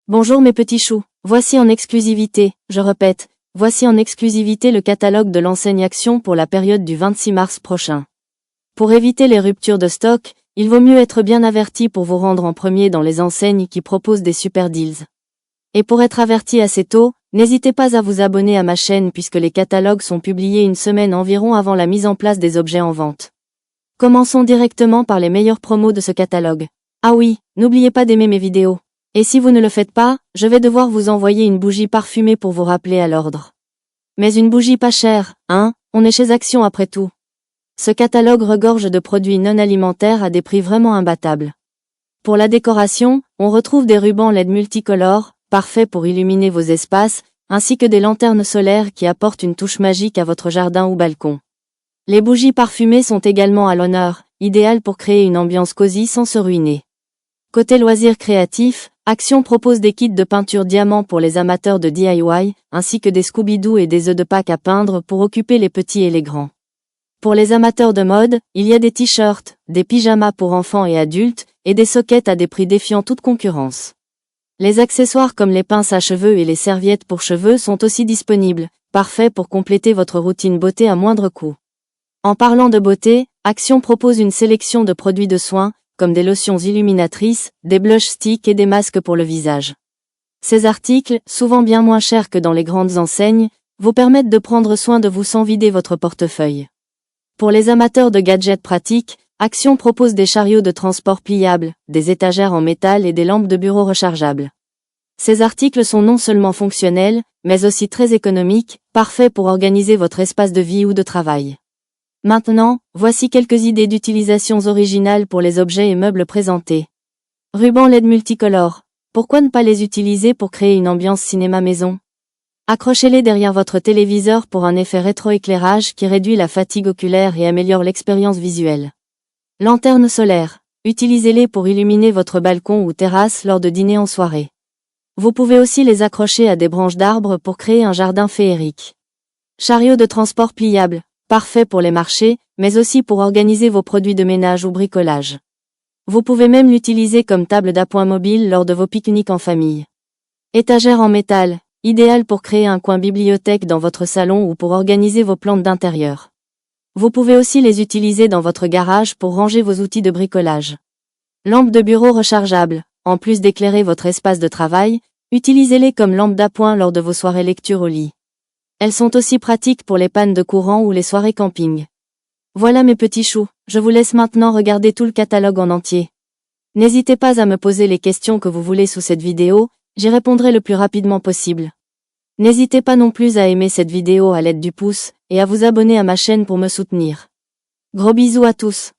Bonjour mes petits choux, voici en exclusivité, je répète, voici en exclusivité le catalogue de l'enseigne Action pour la période du 26 mars prochain. Pour éviter les ruptures de stock, il vaut mieux être bien averti pour vous rendre en premier dans les enseignes qui proposent des super deals. Et pour être averti assez tôt, n'hésitez pas à vous abonner à ma chaîne puisque les catalogues sont publiés une semaine environ avant la mise en place des objets en vente. Commençons directement par les meilleures promos de ce catalogue. Ah oui, n'oubliez pas d'aimer mes vidéos. Et si vous ne le faites pas, je vais devoir vous envoyer une bougie parfumée pour vous rappeler à l'ordre. Mais une bougie pas chère, hein, on est chez Action après tout. Ce catalogue regorge de produits non alimentaires à des prix vraiment imbattables. Pour la décoration, on retrouve des rubans LED multicolores, parfaits pour illuminer vos espaces, ainsi que des lanternes solaires qui apportent une touche magique à votre jardin ou balcon. Les bougies parfumées sont également à l'honneur, idéales pour créer une ambiance cosy sans se ruiner. Côté loisirs créatifs, Action propose des kits de peinture diamant pour les amateurs de DIY, ainsi que des Scooby-Doo et des œufs de Pâques à peindre pour occuper les petits et les grands. Pour les amateurs de mode, il y a des t-shirts, des pyjamas pour enfants et adultes, et des sockets à des prix défiant toute concurrence. Les accessoires comme les pinces à cheveux et les serviettes pour cheveux sont aussi disponibles, parfaits pour compléter votre routine beauté à moindre coût. En parlant de beauté, Action propose une sélection de produits de soins, comme des lotions illuminatrices, des blush sticks et des masques pour le visage. Ces articles, souvent bien moins chers que dans les grandes enseignes, vous permettent de prendre soin de vous sans vider votre portefeuille. Pour les amateurs de gadgets pratiques, Action propose des chariots de transport pliables, des étagères en métal et des lampes de bureau rechargeables. Ces articles sont non seulement fonctionnels, mais aussi très économiques, parfaits pour organiser votre espace de vie ou de travail. Maintenant, voici quelques idées d'utilisation originales pour les objets et meubles présentés. Rubans LED multicolores. Pourquoi ne pas les utiliser pour créer une ambiance cinéma maison? Accrochez-les derrière votre téléviseur pour un effet rétroéclairage qui réduit la fatigue oculaire et améliore l'expérience visuelle. Lanternes solaires. Utilisez-les pour illuminer votre balcon ou terrasse lors de dîners en soirée. Vous pouvez aussi les accrocher à des branches d'arbres pour créer un jardin féerique. Chariot de transport pliable. Parfait pour les marchés, mais aussi pour organiser vos produits de ménage ou bricolage. Vous pouvez même l'utiliser comme table d'appoint mobile lors de vos pique-niques en famille. Étagère en métal, idéal pour créer un coin bibliothèque dans votre salon ou pour organiser vos plantes d'intérieur. Vous pouvez aussi les utiliser dans votre garage pour ranger vos outils de bricolage. Lampe de bureau rechargeable. En plus d'éclairer votre espace de travail, utilisez-les comme lampe d'appoint lors de vos soirées lecture au lit. Elles sont aussi pratiques pour les pannes de courant ou les soirées camping. Voilà mes petits choux, je vous laisse maintenant regarder tout le catalogue en entier. N'hésitez pas à me poser les questions que vous voulez sous cette vidéo, j'y répondrai le plus rapidement possible. N'hésitez pas non plus à aimer cette vidéo à l'aide du pouce, et à vous abonner à ma chaîne pour me soutenir. Gros bisous à tous.